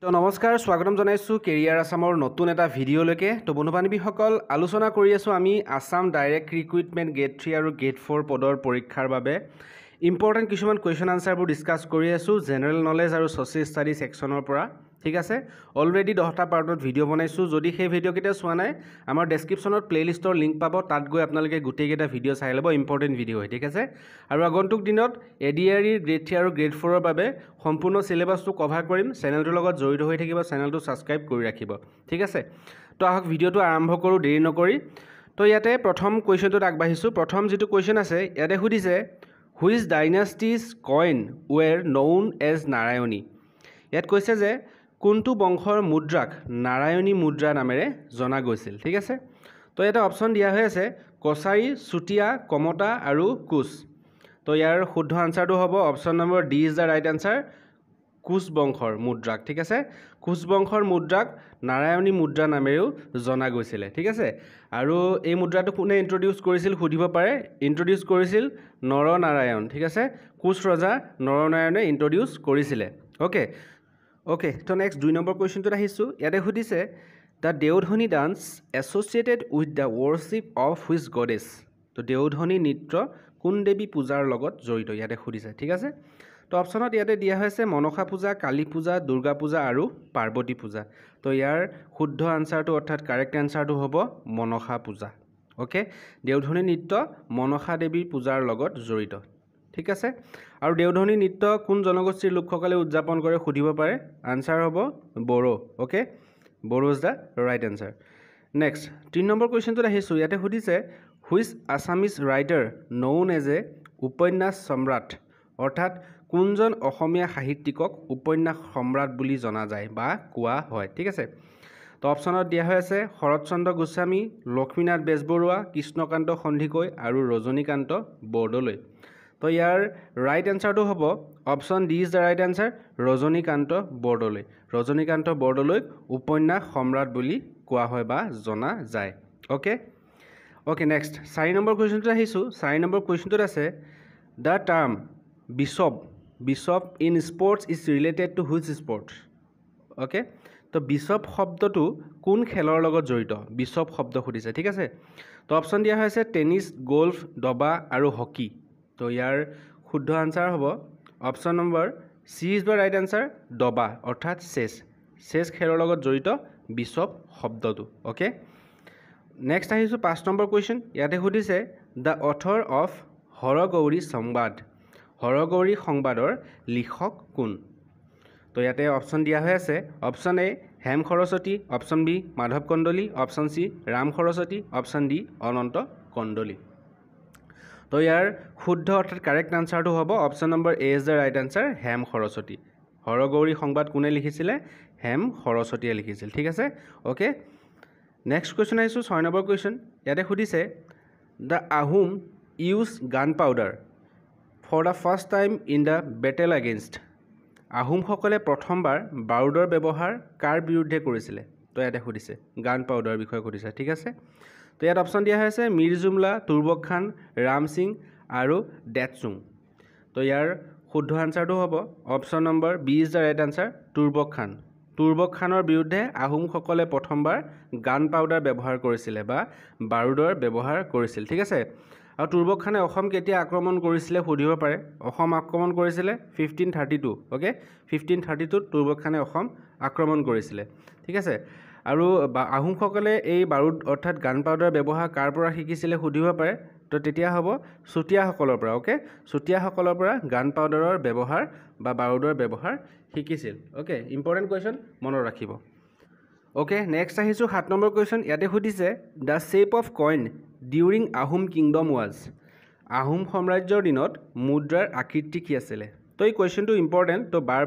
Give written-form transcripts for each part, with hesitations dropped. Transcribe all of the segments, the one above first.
তো নমস্কাৰ স্বাগতম জনাইছোঁ কেৰিয়াৰ আসামৰ নতুন এটা ভিডিঅ'লৈকে। তো বন্ধু বান্ধৱীসকল আলোচনা কৰি আছোঁ আমি আসাম ডাইৰেক্ট ৰিক্ৰুইটমেণ্ট গ্ৰেড 3 আৰু গ্ৰেড 4 পদৰ পৰীক্ষাৰ বাবে ইম্পৰ্টেণ্ট কিছুমান কুৱেশ্যন আনচাৰবোৰ ডিছকাছ কৰি আছোঁ জেনেৰেল নলেজ আৰু ছ'চিয়েল ষ্টাডি ছেকশ্যনৰ পৰা। ঠিক আছে, অলৰেডি 10টা পাৰ্টত ভিডিঅ' বনাইছোঁ। যদি সেই ভিডিঅ'কেইটা চোৱা নাই আমাৰ ডেছক্ৰিপশ্যনত প্লে'লিষ্টৰ লিংক পাব, তাত গৈ আপোনালোকে গোটেইকেইটা ভিডিঅ' চাই ল'ব, ইম্পৰ্টেণ্ট ভিডিঅ' হয়। ঠিক আছে, আৰু আগন্তুক দিনত ADRE গ্ৰেড 3 আৰু গ্ৰেড 4ৰ বাবে সম্পূৰ্ণ চিলেবাছটো কভাৰ কৰিম। চেনেলটোৰ লগত জড়িত হৈ থাকিব, চেনেলটো ছাবস্ক্ৰাইব কৰি ৰাখিব। ঠিক আছে, তো আহক ভিডিঅ'টো আৰম্ভ কৰোঁ দেৰি নকৰি। তো ইয়াতে প্ৰথম কুৱেশ্যনটোত আগবাঢ়িছোঁ। প্ৰথম যিটো কুৱেশ্যন আছে ইয়াতে সুধিছে which dynasties coin were known as Narayani. ইয়াত কৈছে যে কোনটো বংশৰ মুদ্ৰাক নাৰায়ণী মুদ্ৰা নামেৰে জনা গৈছিল। ঠিক আছে, তো ইয়াতে অপশ্যন দিয়া হৈ আছে কছাৰী, চুতীয়া, কমতা আৰু কোচ। তো ইয়াৰ শুদ্ধ আনচাৰটো হ'ব option number D is the right answer, Koch বংশৰ মুদ্ৰাক। ঠিক আছে, কোচ বংশৰ মুদ্ৰাক নাৰায়ণী মুদ্ৰা নামেৰেও জনা গৈছিলে। ঠিক আছে, আৰু এই মুদ্ৰাটো কোনে ইন্ট্ৰডিউচ কৰিছিল সুধিব পাৰে। ইন্ট্ৰডিউচ কৰিছিল নৰনাৰায়ণ। ঠিক আছে, কোচ ৰজা নৰনাৰায়ণে ইন্ট্ৰডিউচ কৰিছিলে। অ'কে, তো নেক্সট 2 নম্বৰ কুৱেশ্যনটোত আহিছোঁ। ইয়াতে সুধিছে the Deodhani dance associated with the worship of which goddess. তো দেওধনী নৃত্য কোন দেৱী পূজাৰ লগত জড়িত ইয়াতে সুধিছে। ঠিক আছে, তো অপশ্যনত ইয়াতে দিয়া হৈছে মনসা পূজা, কালী পূজা, দুৰ্গা পূজা আৰু পাৰ্বতী পূজা। তো ইয়াৰ শুদ্ধ আনচাৰটো অৰ্থাৎ কাৰেক্ট আনচাৰটো হ'ব মনসা পূজা। অ'কে, দেওধনী নৃত্য মনসা দেৱীৰ পূজাৰ লগত জড়িত। ঠিক আছে, আৰু দেওধনী নৃত্য কোন জনগোষ্ঠীৰ লোকসকলে উদযাপন কৰে সুধিব পাৰে। আনচাৰ হ'ব Bodo. Okay, Bodo is the right answer. Next 3 number কুৱেশ্যনটোত আহিছোঁ। ইয়াতে সুধিছে which Assamese writer known as a উপন্যাস সম্ৰাট, অৰ্থাৎ কোনজন অসমীয়া সাহিত্যিকক উপন্যাস সম্ৰাট বুলি জনা যায় বা কোৱা হয়। ঠিক আছে, তো অপশ্যনত দিয়া হৈ আছে শৰৎচন্দ্ৰ গোস্বামী, লক্ষ্মীনাথ বেজবৰুৱা, কৃষ্ণকান্ত সন্দিকৈ আৰু ৰজনীকান্ত বৰদলৈ। তো ইয়াৰ ৰাইট এনচাৰটো হ'ব option D is the right answer, Rajanikanta Bordoloi. Rajanikanta বৰদলৈক উপন্যাস সম্ৰাট বুলি কোৱা হয় বা জনা যায়। অ'কে, নেক্সট 4 নম্বৰ কুৱেশ্যনটোত আহিছোঁ। 4 নম্বৰ কুৱেশ্যনটোত আছে the term bishop in sports is related to which sports. Okay, তো বিশ্বপ শব্দটো কোন খেলৰ লগত জড়িত বিশ্বপ শব্দ সুধিছে। ঠিক আছে, তো অপশ্যন দিয়া হৈছে টেনিছ, গল্ফ, দবা আৰু হকী। তো ইয়াৰ শুদ্ধ আনচাৰ হ'ব option number C is the right answer, দবা অৰ্থাৎ চেছ খেলৰ লগত জড়িত বিশ্বপ শব্দটো। অ'কে, নেক্সট আহিছোঁ 5 নম্বৰ কুৱেশ্যন। ইয়াতে সুধিছে দ্য অথৰ অফ হৰগৌৰী সংবাদ। হৰগৌৰী সংবাদৰ লিখক কোন। তো ইয়াতে অপশ্যন দিয়া হৈ আছে option A Hem Saraswati, option B Madhav Kandali, option C Ram Saraswati, option D Ananta Kandali. তো ইয়াৰ শুদ্ধ অৰ্থাৎ কাৰেক্ট আনচাৰটো হ'ব option number A is the right answer, Hem Saraswati. Haragauri Samvad কোনে লিখিছিলে, হেম সৰস্বতীয়ে লিখিছিল। ঠিক আছে, অ'কে, নেক্সট কুৱেশ্যন আহিছোঁ 6 নম্বৰ কুৱেশ্যন। ইয়াতে সুধিছে the Ahom use gunpowder for the first time in the battle against. আহোমসকলে প্ৰথমবাৰ বাৰুদৰ ব্যৱহাৰ কাৰ বিৰুদ্ধে কৰিছিলে। তো ইয়াতে সুধিছে গান পাউডাৰৰ বিষয়ে সুধিছে। ঠিক আছে, তো ইয়াত অপশ্যন দিয়া হৈছে মীৰ জুমলা, তুৰ্বক খান, ৰাম সিং আৰু ডেটচুং। তো ইয়াৰ শুদ্ধ আনচাৰটো হ'ব option number B is the right answer, Turbak Khan. Turbak খানৰ বিৰুদ্ধে আহোমসকলে প্ৰথমবাৰ গান পাউডাৰ ব্যৱহাৰ কৰিছিলে বা বাৰুদৰ ব্যৱহাৰ কৰিছিল। ঠিক আছে, আৰু তুৰ্বক খানে অসম কেতিয়া আক্ৰমণ কৰিছিলে সুধিব পাৰে। অসম আক্ৰমণ কৰিছিলে 1532। অ'কে, 1532ত তুৰ্বক খানে অসম আক্ৰমণ কৰিছিলে। ঠিক আছে, আৰু আহোমসকলে এই বাৰুদ অৰ্থাৎ গান পাউডাৰ ব্যৱহাৰ কাৰ পৰা শিকিছিলে সুধিব পাৰে। তো তেতিয়া হ'ব চুতীয়াসকলৰ পৰা। অ'কে, চুতীয়াসকলৰ পৰা গান পাউডাৰৰ ব্যৱহাৰ বা বাৰুদৰ ব্যৱহাৰ শিকিছিল। অ'কে, ইম্পৰ্টেণ্ট কুৱেশ্যন মনত ৰাখিব। অ'কে, নেক্সট আহিছোঁ 7 নম্বৰ কুৱেশ্যন। ইয়াতে সুধিছে the shape of coin during Ahom kingdom was. Ahom সাম্ৰাজ্যৰ দিনত মুদ্ৰাৰ আকৃতি কি আছিলে। তো এই কুৱেশ্যনটো ইম্পৰ্টেণ্ট, তো বাৰ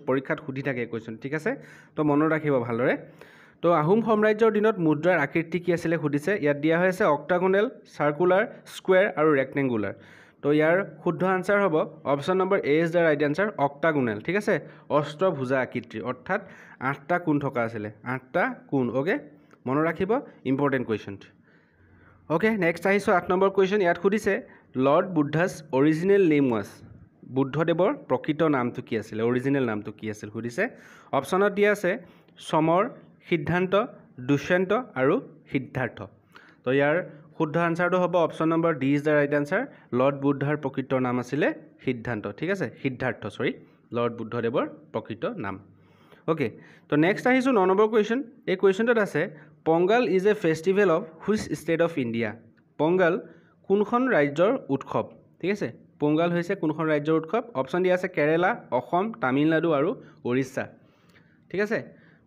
পৰীক্ষাত সুধি থাকে এই কুৱেশ্যন। ঠিক আছে, তো মনত ৰাখিব ভালদৰে। তো আহোম সাম্ৰাজ্যৰ দিনত মুদ্ৰাৰ আকৃতি কি আছিলে সুধিছে। ইয়াত দিয়া হৈছে অক্টাগোনেল, চাৰ্কুলাৰ, স্কুৱেৰ আৰু ৰেক্টেংগুলাৰ। তো ইয়াৰ শুদ্ধ আনচাৰ হ'ব option number A is the right answer, octagonal. ঠিক আছে, অষ্টভুজা আকৃতিৰ অৰ্থাৎ 8টা কোণ থকা আছিলে, 8টা কোণ। অ'কে, মনত ৰাখিব, ইম্পৰ্টেণ্ট কুৱেশ্যন। অ'কে, নেক্সট আহিছোঁ 8 নম্বৰ কুৱেশ্যন। ইয়াত সুধিছে লৰ্ড বুদ্ধাছ অৰিজিনেল নেম ৱাজ। বুদ্ধদেৱৰ প্ৰকৃত নামটো কি আছিল অৰিজিনেল নামটো কি আছিল সুধিছে অপশ্যনত দিয়া আছে সমৰ সিদ্ধান্ত দুষ্যন্ত আৰু সিদ্ধাৰ্থ তো ইয়াৰ শুদ্ধ আনসাৰটো হ'ব option number D is the right answer lord বুদ্ধাৰ প্ৰকৃত নাম আছিলে সিদ্ধান্ত ঠিক আছে সিদ্ধাৰ্থ সৰি লৰ্ড বুদ্ধদেৱৰ প্ৰকৃত নাম ওকে তো নেক্সট আহিছো 9 নম্বৰ কোৱেশ্চন এই কোৱেশ্চনটোত আছে Pongal is a festival of which state of India Pongal কোনখন ৰাজ্যৰ উৎসৱ ঠিক আছে পংগল হৈছে কোনখন ৰাজ্যৰ উৎসৱ অপশ্যন দিয়া আছে কেৰালা অসম তামিলনাডু আৰু ওড়িশা ঠিক আছে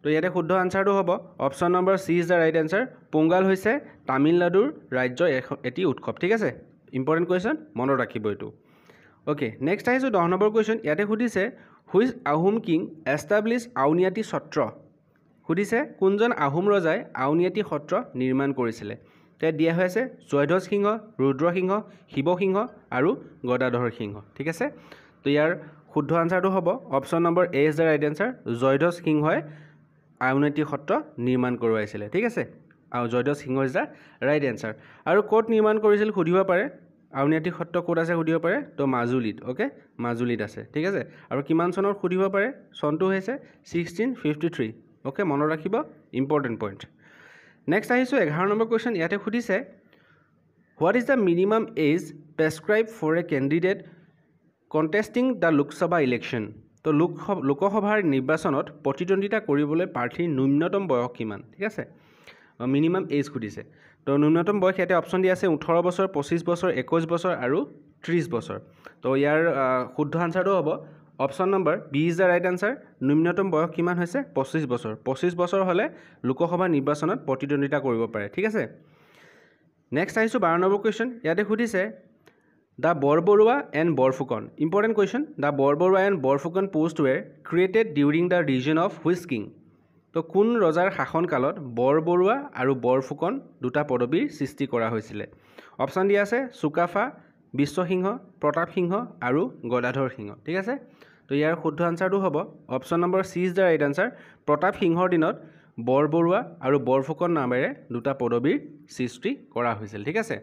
তো ইয়াতে শুদ্ধ আনসাৰটো হ'ব option number C is the right answer Pongal হৈছে তামিলনাডুৰ ৰাজ্যৰ এটি উৎসৱ ঠিক আছে ইম্পৰ্টেণ্ট কুৱেশ্যন মনত ৰাখিব এইটো ওকে নেক্সট আহিছোঁ 10 নম্বৰ কুৱেশ্যন ইয়াতে সুধিছে which Ahom king establish Auniati Satra সুধিছে কোনজন আহোম ৰজাই আউনীআটী সত্ৰ নিৰ্মাণ কৰিছিলে তাত দিয়া হৈ আছে জয়ধ্বজ সিংহ ৰুদ্ৰসিংহ শিৱসিংহ আৰু গদাধৰ সিংহ ঠিক আছে তো ইয়াৰ শুদ্ধ আনসাৰটো হ'ব option number A is the right answer Jayadhwaj সিংহই আউনীআটী সত্ৰ নিৰ্মাণ কৰোৱাইছিলে ঠিক আছে আৰু জয়ধ্বজ সিংহ ইজ দ্য ৰাইট আনসাৰ আৰু ক'ত নিৰ্মাণ কৰিছিল সুধিব পাৰে আউনীআটী সত্ৰ ক'ত আছে সুধিব পাৰে তো মাজুলীত ওকে মাজুলীত আছে ঠিক আছে আৰু কিমান চনত সুধিব পাৰে চনটো হৈছে 1653 ওকে মনত ৰাখিব ইম্পৰ্টেণ্ট পইণ্ট নেক্সট আহিছোঁ 11 নম্বৰ কুৱেশ্যন ইয়াতে সুধিছে what is the minimum age prescribe for a candidate contesting the Lok Sabha election তো লোকসভাৰ নিৰ্বাচনত প্ৰতিদ্বন্দ্বিতা কৰিবলৈ প্ৰাৰ্থীৰ ন্যূনতম বয়স কিমান ঠিক আছে মিনিমাম এজ সুধিছে তো ন্যূনতম বয়স ইয়াতে অপশ্যন দিয়া আছে 18 বছৰ 25 বছৰ 21 বছৰ আৰু 30 বছৰ তো ইয়াৰ শুদ্ধ আনসাৰটো হ'ব option number B is the right answer ন্যূনতম বয়স কিমান হৈছে 25 বছৰ 25 বছৰ হ'লে লোকসভা নিৰ্বাচনত প্ৰতিদ্বন্দ্বিতা কৰিব পাৰে ঠিক আছে নেক্সট আহিছোঁ 12 নম্বৰ কুৱেশ্যন ইয়াতে সুধিছে the Borbarua and Borphukan important question the Borbarua and Borphukan post were created during the reign of which king তো কোন ৰজাৰ শাসনকালত বৰবৰুৱা আৰু বৰফুকন দুটা পদবীৰ সৃষ্টি কৰা হৈছিলে অপশ্যন দিয়া আছে চুকাফা বিশ্বসিংহ প্ৰতাপ সিংহ আৰু গদাধৰ সিংহ ঠিক আছে তো ইয়াৰ শুদ্ধ আনসাৰটো হ'ব option number C is the right answer Pratap সিংহৰ দিনত বৰবৰুৱা আৰু বৰফুকন নামেৰে দুটা পদবীৰ সৃষ্টি কৰা হৈছিল ঠিক আছে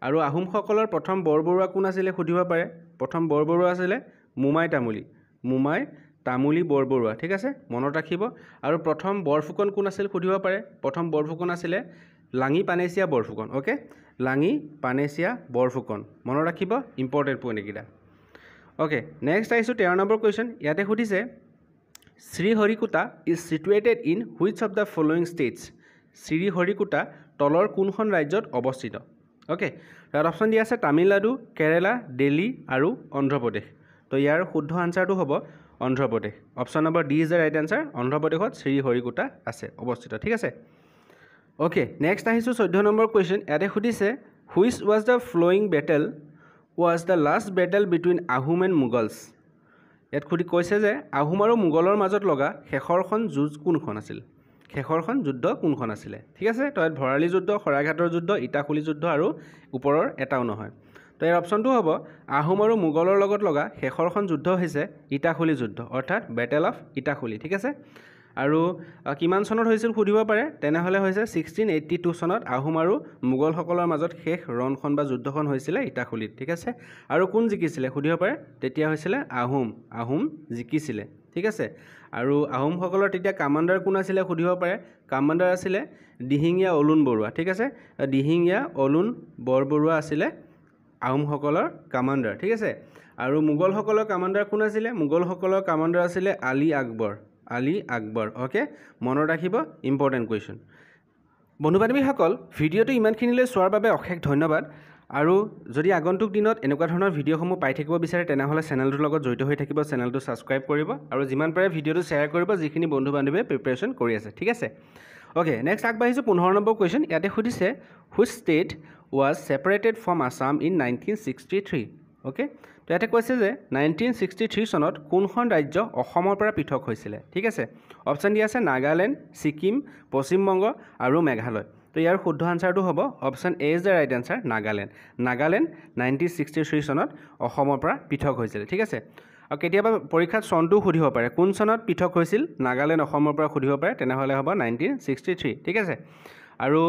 আৰু আহোমসকলৰ প্ৰথম বৰবৰুৱা কোন আছিলে সুধিব পাৰে প্ৰথম বৰবৰুৱা আছিলে মোমাই তামুলী বৰবৰুৱা ঠিক আছে মনত ৰাখিব আৰু প্ৰথম বৰফুকন কোন আছিল সুধিব পাৰে প্ৰথম বৰফুকন আছিলে লাঙি পানেচিয়া বৰফুকন ওকে লাঙি পানেচিয়া বৰফুকন মনত ৰাখিব ইম্পৰ্টেণ্ট পইণ্ট এইকেইটা ওকে নেক্সট আহিছোঁ 13 নম্বৰ কুৱেশ্যন ইয়াতে সুধিছে Sriharikota is situated in which of the following states Sriharikota তলৰ কোনখন ৰাজ্যত অৱস্থিত ওকে তাত অপশ্যন দিয়া আছে তামিলনাডু কেৰালা দিল্লী আৰু অন্ধ্ৰপ্ৰদেশ তো ইয়াৰ শুদ্ধ আনসাৰটো হ'ব Andhra Pradesh option number D is the right answer অন্ধ্ৰপ্ৰদেশত শ্ৰীহৰিকোটা আছে অৱস্থিত ঠিক আছে ওকে নেক্সট আহিছোঁ 14 নম্বৰ কুৱেশ্যন ইয়াতে সুধিছে which was the flowing battle was the last battle between Ahom and Mughals ইয়াত কৈছে যে আহোম আৰু মোগলৰ মাজত লগা শেষৰখন যুঁজ কোনখন আছিল শেষৰখন যুদ্ধ কোনখন আছিলে ঠিক আছে তো ইয়াত ভৰালী যুদ্ধ শৰাইঘাটৰ যুদ্ধ ইটাখুলি যুদ্ধ আৰু ওপৰৰ এটাও নহয় তো ইয়াৰ অপশ্যনটো হ'ব আহোম আৰু মোগলৰ লগত লগা শেষৰখন যুদ্ধ হৈছে ইটাখুলি যুদ্ধ অৰ্থাৎ বেটেল অফ ইটাখুলি ঠিক আছে আৰু কিমান চনত হৈছিল সুধিব পাৰে তেনেহ'লে হৈছে 1682 চনত আহোম আৰু মোগলসকলৰ মাজত শেষ ৰণখন বা যুদ্ধখন হৈছিলে ইটাখুলিত ঠিক আছে আৰু কোন জিকিছিলে সুধিব পাৰে তেতিয়া হৈছিলে আহোম জিকিছিলে ঠিক আছে আৰু আহোমসকলৰ তেতিয়া কামাণ্ডাৰ কোন আছিলে সুধিব পাৰে কামাণ্ডাৰ আছিলে দিহিঙীয়া অলুণ বৰুৱা ঠিক আছে দিহিঙীয়া অলুণ বৰবৰুৱা আছিলে আহোমসকলৰ কামাণ্ডাৰ ঠিক আছে আৰু মোগলসকলৰ কামাণ্ডাৰ কোন আছিলে মোগলসকলৰ কামাণ্ডাৰ আছিলে আলী আকবৰ ওকে মনত ৰাখিব ইম্পৰ্টেণ্ট কুৱেশ্যন বন্ধু বান্ধৱীসকল ভিডিঅ'টো ইমানখিনিলৈ চোৱাৰ বাবে অশেষ ধন্যবাদ আৰু যদি আগন্তুক দিনত এনেকুৱা ধৰণৰ ভিডিঅ'সমূহ পাই থাকিব বিচাৰে তেনেহ'লে চেনেলটোৰ লগত জড়িত হৈ থাকিব চেনেলটো ছাবস্ক্ৰাইব কৰিব আৰু যিমান পাৰে ভিডিঅ'টো শ্বেয়াৰ কৰিব যিখিনি বন্ধু বান্ধৱীয়ে প্ৰিপেৰেশ্যন কৰি আছে ঠিক আছে ওকে নেক্সট আগবাঢ়িছোঁ 15 নম্বৰ কুৱেশ্যন ইয়াতে সুধিছে which state was separated from Assam in 1963 okay তো ইয়াতে কৈছে যে 1963 চনত কোনখন ৰাজ্য অসমৰ পৰা পৃথক হৈছিলে ঠিক আছে অপশ্যন দিয়া আছে নাগালেণ্ড ছিকিম পশ্চিমবংগ আৰু মেঘালয় তো ইয়াৰ শুদ্ধ আনসাৰটো হ'ব option A is the right answer Nagaland 1963 চনত অসমৰ পৰা পৃথক হৈছিলে ঠিক আছে আৰু কেতিয়াবা পৰীক্ষাত চনটো সুধিব পাৰে কোন চনত পৃথক হৈছিল নাগালেণ্ড অসমৰ পৰা সুধিব পাৰে তেনেহ'লে হ'ব 1963 ঠিক আছে আৰু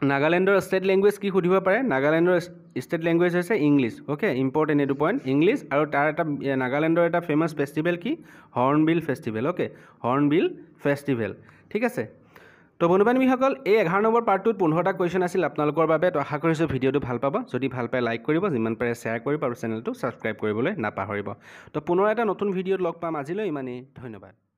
নাগালেণ্ডৰ ষ্টেট লেংগুৱেজ কি সুধিব পাৰে নাগালেণ্ডৰ ষ্টেট লেংগুৱেজ হৈছে ইংলিছ অ'কে ইম্পৰ্টেণ্ট এইটো পইণ্ট ইংলিছ আৰু তাৰ এটা নাগালেণ্ডৰ এটা ফেমাছ ফেষ্টিভেল কি hornbill festival okay hornbill festival ঠিক আছে তো বন্ধু-বান্ধৱীসকল এই 11 নম্বৰ পাৰ্টটোত 15টা কুৱেশ্যন আছিল আপোনালোকৰ বাবে তো আশা কৰিছোঁ ভিডিঅ'টো ভাল পাব যদি ভাল পায় লাইক কৰিব যিমান পাৰে শ্বেয়াৰ কৰিব আৰু চেনেলটো ছাবস্ক্ৰাইব কৰিবলৈ নাপাহৰিব তো পুনৰ এটা নতুন ভিডিঅ'ত লগ পাম আজিলৈ ইমানেই ধন্যবাদ